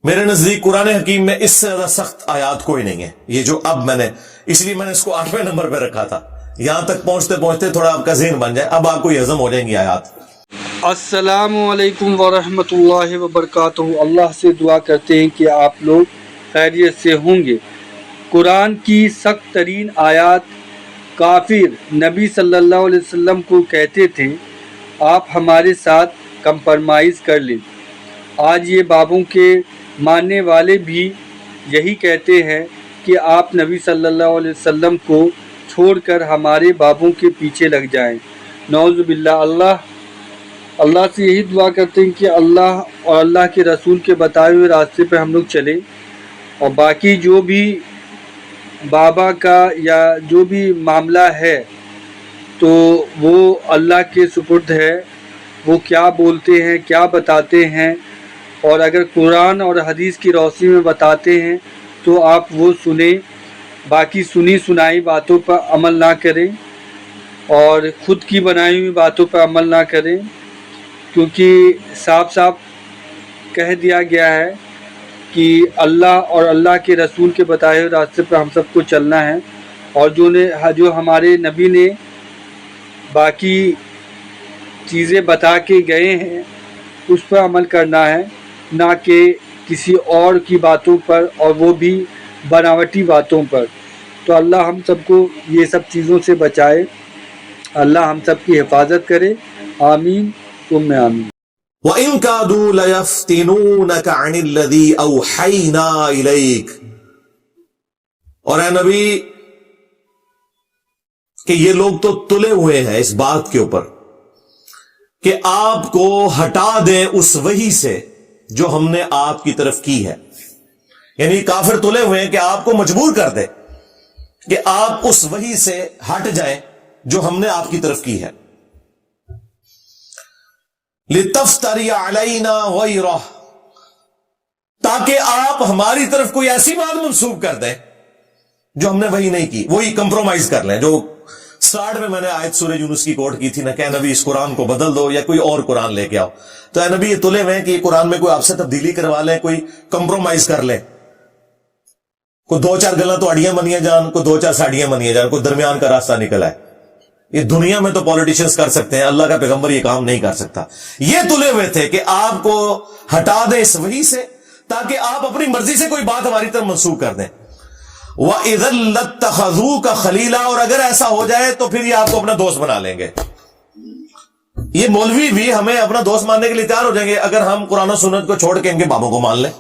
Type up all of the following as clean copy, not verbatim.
میرے نزدیک قرآن حکیم میں اس سے زیادہ سخت آیات کوئی نہیں ہے. یہ جو اب میں نے اس لیے میں نے اس کو 8ویں نمبر پہ رکھا تھا. یہاں تک پہنچتے پہنچتے تھوڑا آپ کا ذہن بن جائے, اب آپ کو یہ ہضم ہو جائیں گی آیات. السلام علیکم ورحمۃ اللہ وبرکاتہ. اللہ سے دعا کرتے ہیں کہ آپ لوگ خیریت سے ہوں گے. قرآن کی سخت ترین آیات کافر نبی صلی اللہ علیہ وسلم کو کہتے تھے آپ ہمارے ساتھ کمپرمائز کر لیں. آج یہ بابوں کے ماننے والے بھی یہی کہتے ہیں کہ آپ نبی صلی اللہ علیہ وسلم کو چھوڑ کر ہمارے بابوں کے پیچھے لگ جائیں. نعوذ باللہ. اللہ سے یہی دعا کرتے ہیں کہ اللہ اور اللہ کے رسول کے بتائے ہوئے راستے پہ ہم لوگ چلیں, اور باقی جو بھی بابا کا یا جو بھی معاملہ ہے تو وہ اللہ کے سپرد ہے. وہ کیا بولتے ہیں, کیا بتاتے ہیں, اور اگر قرآن اور حدیث کی روشنی میں بتاتے ہیں تو آپ وہ سنیں. باقی سنی سنائی باتوں پر عمل نہ کریں اور خود کی بنائی ہوئی باتوں پر عمل نہ کریں, کیونکہ صاف صاف کہہ دیا گیا ہے کہ اللہ اور اللہ کے رسول کے بتائے ہوئے راستے پر ہم سب کو چلنا ہے, اور جو ہمارے نبی نے باقی چیزیں بتا کے گئے ہیں اس پر عمل کرنا ہے, نہ کہ کسی اور کی باتوں پر, اور وہ بھی بناوٹی باتوں پر. تو اللہ ہم سب کو یہ سب چیزوں سے بچائے, اللہ ہم سب کی حفاظت کرے. آمین ثم آمین. وَإِن كَادُوا لَيَفْتِنُونَكَ عَنِ الَّذِي أَوْحَيْنَا إِلَيْكَ, اور اے نبی کہ یہ لوگ تو تلے ہوئے ہیں اس بات کے اوپر کہ آپ کو ہٹا دیں اس وحی سے جو ہم نے آپ کی طرف کی ہے. یعنی کافر تلے ہوئے ہیں کہ آپ کو مجبور کر دے کہ آپ اس وحی سے ہٹ جائیں جو ہم نے آپ کی طرف کی ہے. لِتَفْتَرِيَ عَلَيْنَا غَيْرَهُ, تاکہ آپ ہماری طرف کوئی ایسی بات منسوب کر دیں جو ہم نے وہی نہیں کی, وہی کمپرومائز کر لیں. جو سٹارٹ میں نے آیت سورہ یونس کی کوٹ کی تھی نا کہ اے نبی اس قرآن کو بدل دو یا کوئی اور قرآن لے کے آؤ, تو اے نبی یہ تلے ہوئے ہیں کہ یہ قرآن میں کوئی آپ سے تبدیلی کروا لیں, کوئی کمپرومائز کر لیں, کوئی 2-4 گلاں تو اڑیاں منیاں جان, کوئی 2-4 ساڑیاں منیاں جان, کوئی درمیان کا راستہ نکلا ہے. یہ دنیا میں تو پولیٹیشنز کر سکتے ہیں, اللہ کا پیغمبر یہ کام نہیں کر سکتا. یہ تلے ہوئے تھے کہ آپ کو ہٹا دیں اس وحی سے تاکہ آپ اپنی مرضی سے کوئی بات ہماری طرف منسوخ کر دیں. وَإِذًا لَاتَّخَذُوكَ خَلِيلًا, اور اگر ایسا ہو جائے تو پھر یہ آپ کو اپنا دوست بنا لیں گے. یہ مولوی بھی ہمیں اپنا دوست ماننے کے لیے تیار ہو جائیں گے اگر ہم قرآن و سنت کو چھوڑ کے ان کے بابوں کو مان لیں.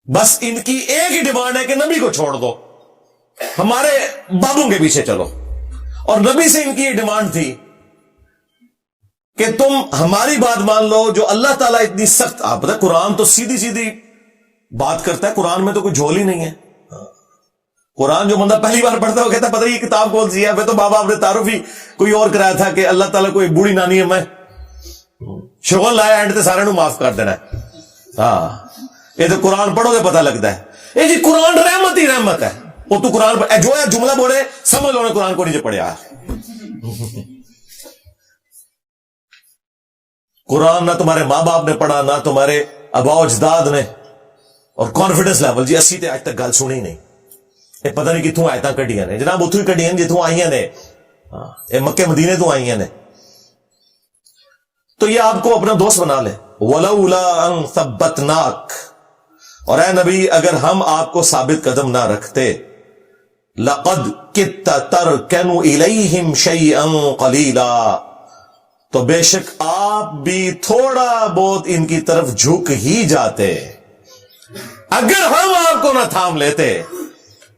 بس ان کی ایک ہی ڈیمانڈ ہے کہ نبی کو چھوڑ دو, ہمارے بابوں کے پیچھے چلو. اور نبی سے ان کی یہ ڈیمانڈ تھی کہ تم ہماری بات مان لو جو اللہ تعالیٰ اتنی سخت, آپ پتہ قرآن تو سیدھی سیدھی بات کرتا ہے, قرآن میں تو کوئی جھول ہی نہیں ہے. قرآن جو بندہ پہلی بار پڑھتا ہے وہ کہتا ہے پتہ یہ کتاب کون سی ہے. پھر تو بابا آپ نے تعارف ہی کوئی اور کرایا تھا کہ اللہ تعالیٰ کو ایک بوڑھی نانی ہے, میں شغل لایا اینڈ تے سارے نو معاف کر دینا ہے. ہاں یہ تو قرآن پڑھو گے پتہ لگتا ہے. یہ جی قرآن رحمت ہی رحمت ہے. وہ تو قرآن جو ہے جملہ بولے سمجھ لو نے قرآن کو نیچے پڑھیا. قرآن نہ تمہارے ماں باپ نے پڑھا, نہ تمہارے آباء و اجداد نے, اور کانفیڈنس لیول جی اسی تے آج تک گل سنی نہیں. یہ پتہ نہیں کتوں آیتاں کڈیاں نے جناب, اتوں ہی کڈیاں جتوں آئیاں نے, یہ مکے مدینے تو آئیاں نے. تو یہ آپ کو اپنا دوست بنا لے. وَلَوْلَا أَن ثَبَّتْنَاكَ, اور اے نبی اگر ہم آپ کو ثابت قدم نہ رکھتے, لَقَدْ كِدْتَ تَرْكَنُ إِلَيْهِمْ شَيْئًا قَلِيلًا, تو بے شک آپ بھی تھوڑا بہت ان کی طرف جھک ہی جاتے اگر ہم آپ کو نہ تھام لیتے.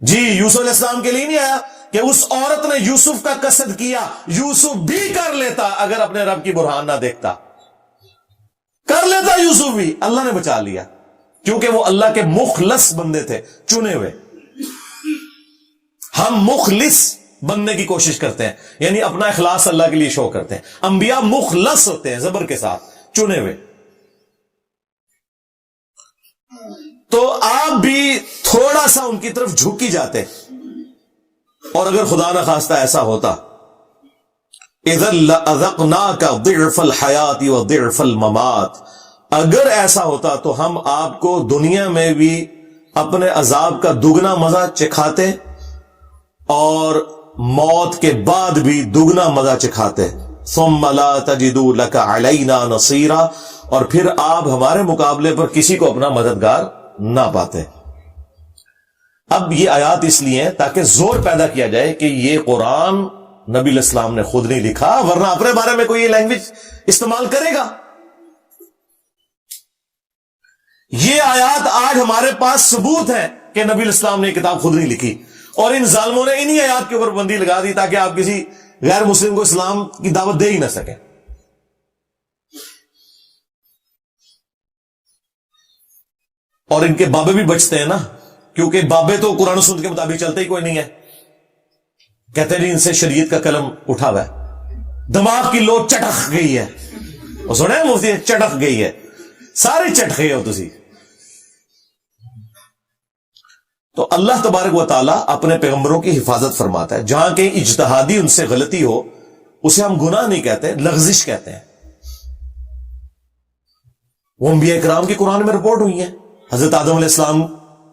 جی یوسف علیہ السلام کے لیے نہیں آیا کہ اس عورت نے یوسف کا قصد کیا, یوسف بھی کر لیتا اگر اپنے رب کی برہان نہ دیکھتا, کر لیتا یوسف بھی. اللہ نے بچا لیا کیونکہ وہ اللہ کے مخلص بندے تھے, چنے ہوئے. ہم مخلص بننے کی کوشش کرتے ہیں, یعنی اپنا اخلاص اللہ کے لیے شو کرتے ہیں. انبیاء مخلص ہوتے ہیں زبر کے ساتھ, چنے ہوئے. تو آپ بھی تھوڑا سا ان کی طرف جھک ہی جاتے, اور اگر خدا نہ خواستہ ایسا ہوتا اِذًا لَأَذَقْنَاكَ ضِعْفَ الْحَيَاةِ وَضِعْفَ الْمَمَاتِ, اگر ایسا ہوتا تو ہم آپ کو دنیا میں بھی اپنے عذاب کا دگنا مزہ چکھاتے اور موت کے بعد بھی دگنا مزہ چکھاتے. ثم لا تجدوا لك علينا نصيرا، اور پھر آپ ہمارے مقابلے پر کسی کو اپنا مددگار نہ پاتے. اب یہ آیات اس لیے ہیں تاکہ زور پیدا کیا جائے کہ یہ قرآن نبی علیہ السلام نے خود نہیں لکھا، ورنہ اپنے بارے میں کوئی یہ لینگویج استعمال کرے گا. یہ آیات آج ہمارے پاس ثبوت ہے کہ نبی علیہ السلام نے یہ کتاب خود نہیں لکھی، اور ان ظالموں نے انہی آیات کے اوپر بندی لگا دی تاکہ آپ کسی غیر مسلم کو اسلام کی دعوت دے ہی نہ سکیں. اور ان کے بابے بھی بچتے ہیں نا، کیونکہ بابے تو قرآن و سنت کے مطابق چلتے ہی کوئی نہیں ہے. کہتے ہیں جی ان سے شریعت کا قلم اٹھا ہوا ہے، دماغ کی لو چٹک گئی ہے. وہ سنے ہیں مفتی چٹک گئی ہے، سارے چٹ گئے ہو تسی. تو اللہ تبارک و تعالیٰ اپنے پیغمبروں کی حفاظت فرماتا ہے. جہاں کہیں اجتہادی ان سے غلطی ہو اسے ہم گناہ نہیں کہتے، لغزش کہتے ہیں. وہ انبیاء کرام کی قرآن میں رپورٹ ہوئی ہے. حضرت آدم علیہ السلام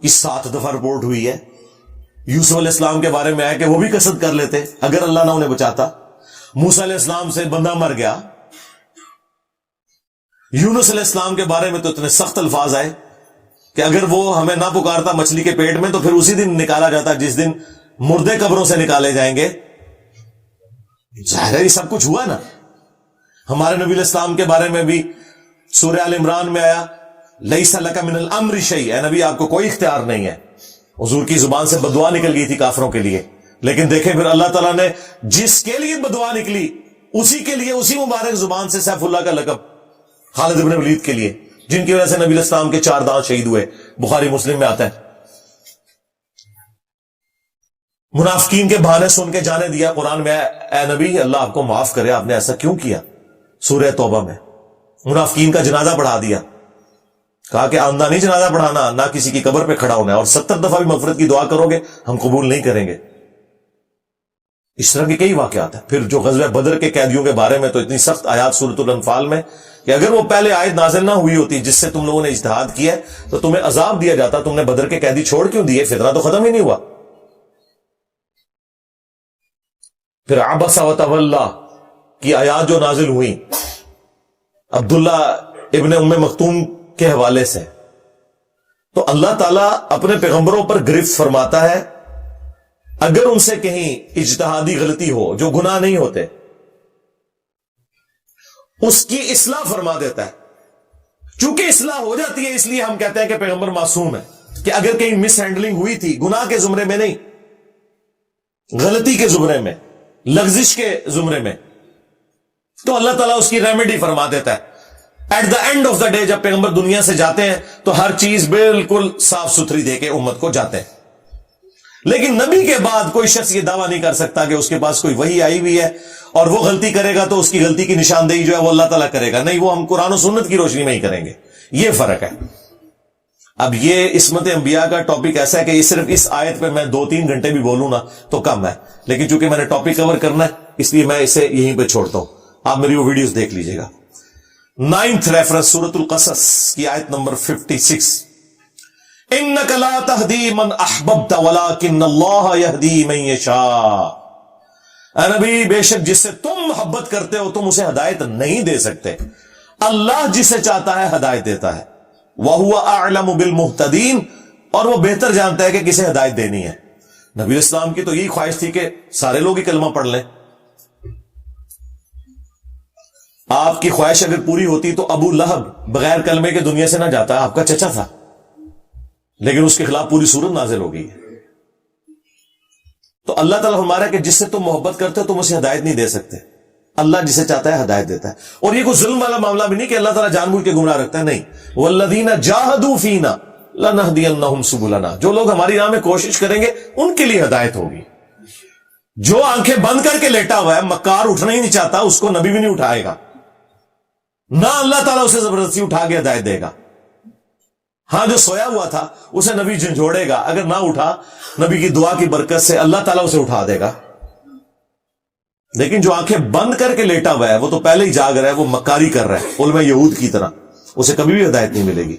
کی 7 دفعہ رپورٹ ہوئی ہے. یوسف علیہ السلام کے بارے میں ہے کہ وہ بھی قصد کر لیتے اگر اللہ نہ انہیں بچاتا. موسیٰ علیہ السلام سے بندہ مر گیا. یونس علیہ السلام کے بارے میں تو اتنے سخت الفاظ آئے کہ اگر وہ ہمیں نہ پکارتا مچھلی کے پیٹ میں تو پھر اسی دن نکالا جاتا جس دن مردے قبروں سے نکالے جائیں گے. ظاہر ہے یہ سب کچھ ہوا نا. ہمارے نبی علیہ السلام کے بارے میں بھی سورہ آل عمران میں آیا لیس لک من الامر شیء، اے نبی آپ کو کوئی اختیار نہیں ہے. حضور کی زبان سے بددعا نکل گئی تھی کافروں کے لیے، لیکن دیکھیں پھر اللہ تعالیٰ نے جس کے لیے بددعا نکلی اسی کے لیے اسی مبارک زبان سے سیف اللہ کا لقب خالد بن ولید کے لیے، جن کی وجہ سے نبی علیہ السلام کے 4 دانت شہید ہوئے. بخاری مسلم میں آتا ہے. منافقین کے بہانے سن کے جانے دیا قرآن میں، اے نبی اللہ آپ کو معاف کرے آپ نے ایسا کیوں کیا. سورہ توبہ میں منافقین کا جنازہ پڑھا دیا، کہا کہ آمدہ نہیں جنازہ پڑھانا، نہ کسی کی قبر پہ کھڑا ہونا ہے، اور 70 دفعہ بھی مغفرت کی دعا کرو گے ہم قبول نہیں کریں گے. اس طرح کے کئی واقعات ہیں. پھر جو غزوہ بدر کے قیدیوں کے بارے میں تو اتنی سخت آیات سورۃ الانفال میں کہ اگر وہ پہلے آیت نازل نہ ہوئی ہوتی جس سے تم لوگوں نے اجتہاد کیا ہے تو تمہیں عذاب دیا جاتا. تم نے بدر کے قیدی چھوڑ کیوں دیے؟ فتنہ تو ختم ہی نہیں ہوا. پھر عبس وتولی کی آیات جو نازل ہوئی عبداللہ ابن ام مکتوم کے حوالے سے، تو اللہ تعالیٰ اپنے پیغمبروں پر گرفت فرماتا ہے. اگر ان سے کہیں اجتہادی غلطی ہو جو گناہ نہیں ہوتے اس کی اصلاح فرما دیتا ہے. چونکہ اصلاح ہو جاتی ہے اس لیے ہم کہتے ہیں کہ پیغمبر معصوم ہے، کہ اگر کہیں مس ہینڈلنگ ہوئی تھی گناہ کے زمرے میں نہیں، غلطی کے زمرے میں، لغزش کے زمرے میں، تو اللہ تعالیٰ اس کی ریمیڈی فرما دیتا ہے. At the end of the day جب پیغمبر دنیا سے جاتے ہیں تو ہر چیز بالکل صاف ستھری دے کے امت کو جاتے ہیں. لیکن نبی کے بعد کوئی شخص یہ دعویٰ نہیں کر سکتا کہ اس کے پاس کوئی وحی آئی ہوئی ہے اور وہ غلطی کرے گا تو اس کی غلطی کی نشاندہی جو ہے وہ اللہ تعالیٰ کرے گا. نہیں، وہ ہم قرآن و سنت کی روشنی میں ہی کریں گے. یہ فرق ہے. اب یہ عصمت انبیاء کا ٹاپک ایسا ہے کہ یہ صرف اس آیت پہ میں 2-3 گھنٹے بھی بولوں نا تو کم ہے، لیکن چونکہ میں نے ٹاپک کور کرنا ہے اس لیے میں اسے یہیں پہ چھوڑتا ہوں. آپ میری وہ ویڈیوز دیکھ لیجئے گا. 9th ریفرنس سورۃ القصص کی آیت نمبر 56، انک لا تہدی من احببت ولکن اللہ یہدی من یشاء. اے نبی بے شک جس سے تم محبت کرتے ہو تم اسے ہدایت نہیں دے سکتے، اللہ جسے چاہتا ہے ہدایت دیتا ہے. وَهُوَ أَعْلَمُ بِالْمُهْتَدِينَ، اور وہ بہتر جانتا ہے کہ کسے ہدایت دینی ہے. نبی اسلام کی تو یہی خواہش تھی کہ سارے لوگ ہی کلمہ پڑھ لیں. آپ کی خواہش اگر پوری ہوتی تو ابو لہب بغیر کلمے کے دنیا سے نہ جاتا، آپ کا چچا تھا، لیکن اس کے خلاف پوری صورت نازل ہو گئی. تو اللہ تعالیٰ ہمارا کہ جس سے تم محبت کرتے ہو تم اسے ہدایت نہیں دے سکتے، اللہ جسے چاہتا ہے ہدایت دیتا ہے. اور یہ کوئی ظلم والا معاملہ بھی نہیں کہ اللہ تعالیٰ جان بوجھ کے گمراہ رکھتا ہے، نہیں. والذین جاہدوا فینا لنہدینہم سبلنا، جو لوگ ہماری راہ میں کوشش کریں گے ان کے لیے ہدایت ہوگی. جو آنکھیں بند کر کے لیٹا ہوا ہے، مکار اٹھنا ہی نہیں چاہتا، اس کو نبی بھی نہیں اٹھائے گا، نہ اللہ تعالیٰ اسے زبردستی اٹھا کے ہدایت دے گا. ہاں جو سویا ہوا تھا اسے نبی جھنجھوڑے گا، اگر نہ اٹھا نبی کی دعا کی برکت سے اللہ تعالیٰ اسے اٹھا دے گا. لیکن جو آنکھیں بند کر کے لیٹا ہوا ہے وہ تو پہلے ہی جاگ رہا ہے، وہ مکاری کر رہا ہے علماء یہود کی طرح. اسے کبھی بھی ہدایت نہیں ملے گی.